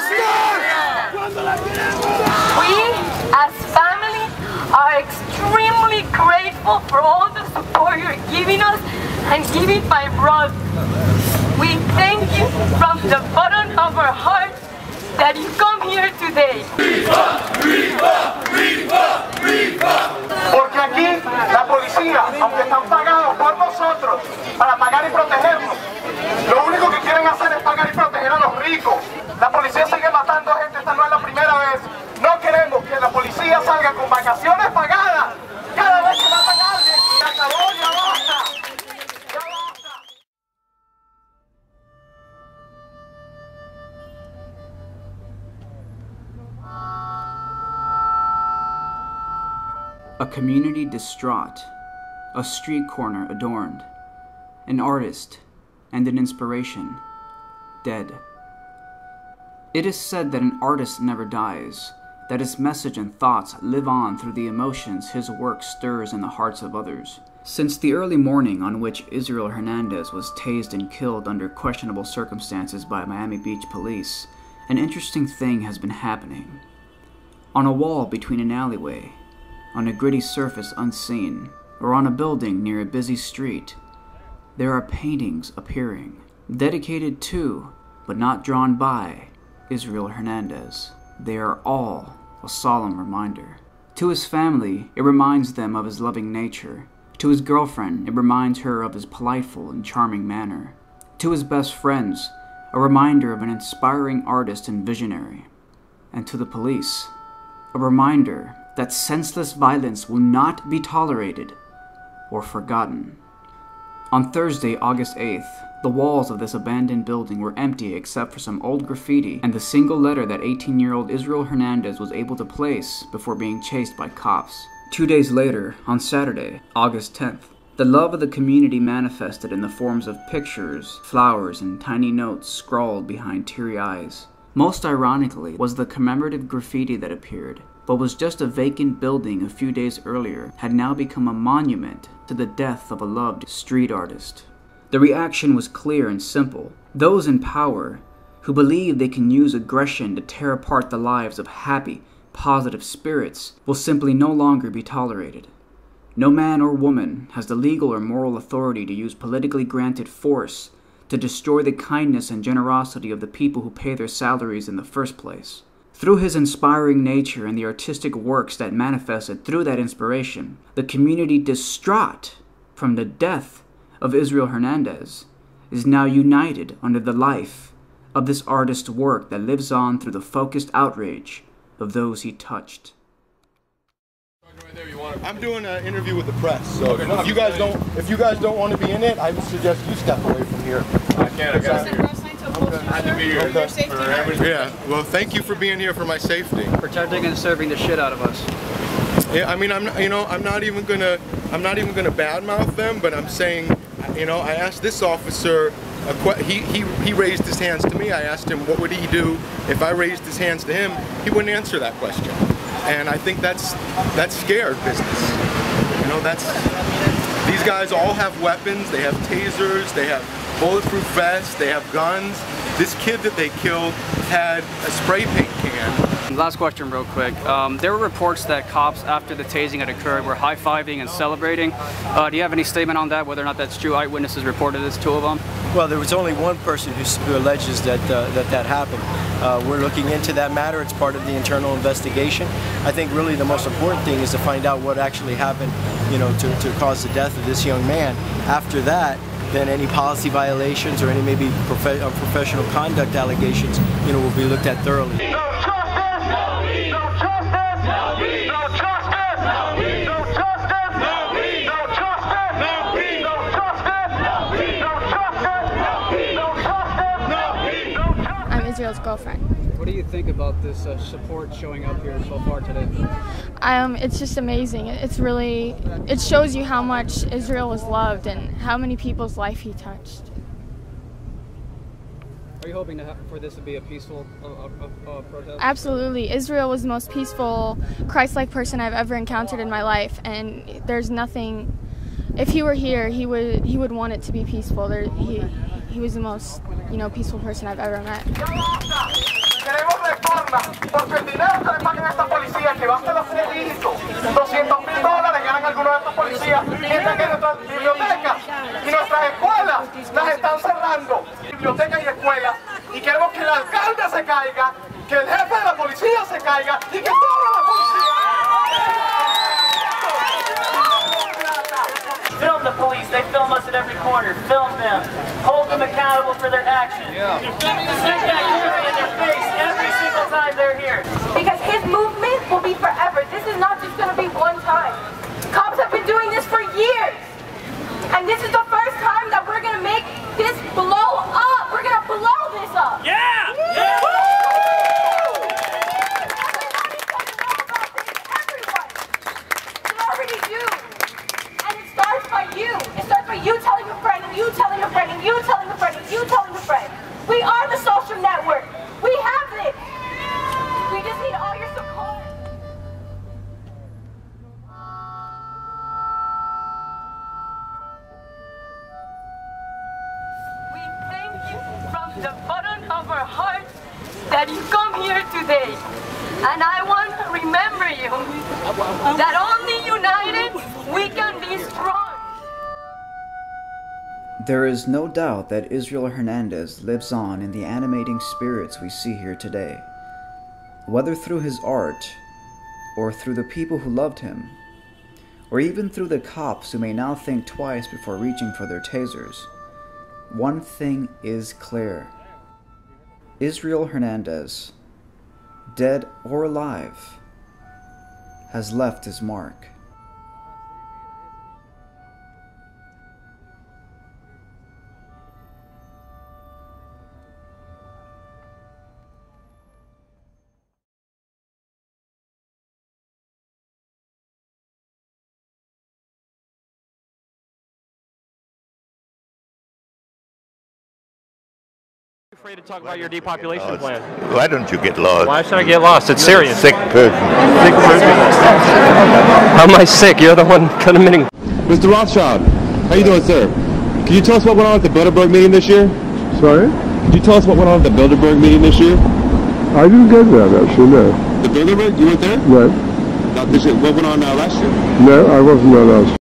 We, as family, are extremely grateful for all the support you're giving us and giving my brother. We thank you from the bottom of our hearts that you come here today. Porque aquí la policía, aunque están pagados por nosotros para pagar y protegernos, lo único que quieren hacer es pagar y proteger a los ricos. La policía sigue matando gente, esta no es la primera vez. No queremos que la policía salga con vacaciones pagadas cada vez que matan a alguien. Se acabó, ya basta. Ya basta. A community distraught, a street corner adorned, an artist and an inspiration dead. It is said that an artist never dies, that his message and thoughts live on through the emotions his work stirs in the hearts of others. Since the early morning on which Israel Hernandez was tased and killed under questionable circumstances by Miami Beach police, an interesting thing has been happening. On a wall between an alleyway, on a gritty surface unseen, or on a building near a busy street, there are paintings appearing, dedicated to, but not drawn by, Israel Hernandez. They are all a solemn reminder. To his family, it reminds them of his loving nature. To his girlfriend, it reminds her of his politeful and charming manner. To his best friends, a reminder of an inspiring artist and visionary. And to the police, a reminder that senseless violence will not be tolerated or forgotten. On Thursday, August 8th, the walls of this abandoned building were empty except for some old graffiti and the single letter that 18-year-old Israel Hernandez was able to place before being chased by cops. 2 days later, on Saturday, August 10th, the love of the community manifested in the forms of pictures, flowers, and tiny notes scrawled behind teary eyes. Most ironically was the commemorative graffiti that appeared, but was just a vacant building a few days earlier, had now become a monument to the death of a loved street artist. The reaction was clear and simple. Those in power, who believe they can use aggression to tear apart the lives of happy, positive spirits, will simply no longer be tolerated. No man or woman has the legal or moral authority to use politically granted force to destroy the kindness and generosity of the people who pay their salaries in the first place. Through his inspiring nature and the artistic works that manifested through that inspiration, the community distraught from the death of Israel Hernandez is now united under the life of this artist's work that lives on through the focused outrage of those he touched. I'm doing an interview with the press, so if you guys don't want to be in it, I would suggest you step away from here. I can't. I got to be here. Yeah. Well, thank you for being here for my safety. Protecting and serving the shit out of us. Yeah, I mean, I'm not even gonna badmouth them, but I'm saying, you know, I asked this officer, he raised his hands to me. I asked him what would he do if I raised his hands to him. He wouldn't answer that question, and I think that's scared business. You know, these guys all have weapons. They have tasers. They have bulletproof vests. They have guns. This kid that they killed had a spray paint can. Last question real quick. There were reports that cops, after the tasing had occurred, were high-fiving and celebrating. Do you have any statement on that, whether or not that's true? Eyewitnesses reported this, 2 of them. Well, there was only one person who alleges that that happened. We're looking into that matter. It's part of the internal investigation. I think really the most important thing is to find out what actually happened, you know, to cause the death of this young man. After that, then any policy violations or any maybe professional conduct allegations, you know, will be looked at thoroughly. I'm Israel's girlfriend. What do you think about this support showing up here so far today? It's just amazing. It shows you how much Israel was loved and how many people's life he touched. Are you hoping for this to be a peaceful protest? Absolutely. Israel was the most peaceful, Christ-like person I've ever encountered in my life, and there's nothing. If he were here, he would want it to be peaceful. He was the most, you know, peaceful person I've ever met. víctimas, porque el dinero que le pagan a esta policía, que va hasta los 6 dígitos, $200,000 ganan algunos de estos policías, mientras que nuestras bibliotecas y nuestras escuelas las están cerrando. Bibliotecas y escuelas, y queremos que el alcalde se caiga, que el jefe de la policía se caiga y que toda la policía... Film the police. They film us at every corner. Film them. Hold them accountable for their actions. Stick that camera in their face every single time they're here. Because his movement will be forever. This is not just going to be one time. Cops have been doing this for years. And this is the first time that we're going to make this blow up. We're going to blow this up. Yeah! Yeah! It starts by you telling a friend, and you telling a friend, and you telling a friend, and you telling a friend. We are the social network. We have this. We just need all your support. We thank you from the bottom of our hearts that you come here today. And I want to remember you that only united we can be strong. There is no doubt that Israel Hernandez lives on in the animating spirits we see here today. Whether through his art, or through the people who loved him, or even through the cops who may now think twice before reaching for their tasers, one thing is clear. Israel Hernandez, dead or alive, has left his mark. Afraid to talk about your depopulation plan. Why don't you get lost? Why should I get lost? It's serious. Sick person. Sick person. How am I sick? You're the one committing. Mr. Rothschild, how you doing, sir? Can you tell us what went on at the Bilderberg meeting this year? Sorry? Can you tell us what went on at the Bilderberg meeting this year? I didn't get that, actually, no. The Bilderberg? You weren't there? No. Not this year. What went on last year? No, I wasn't there last year.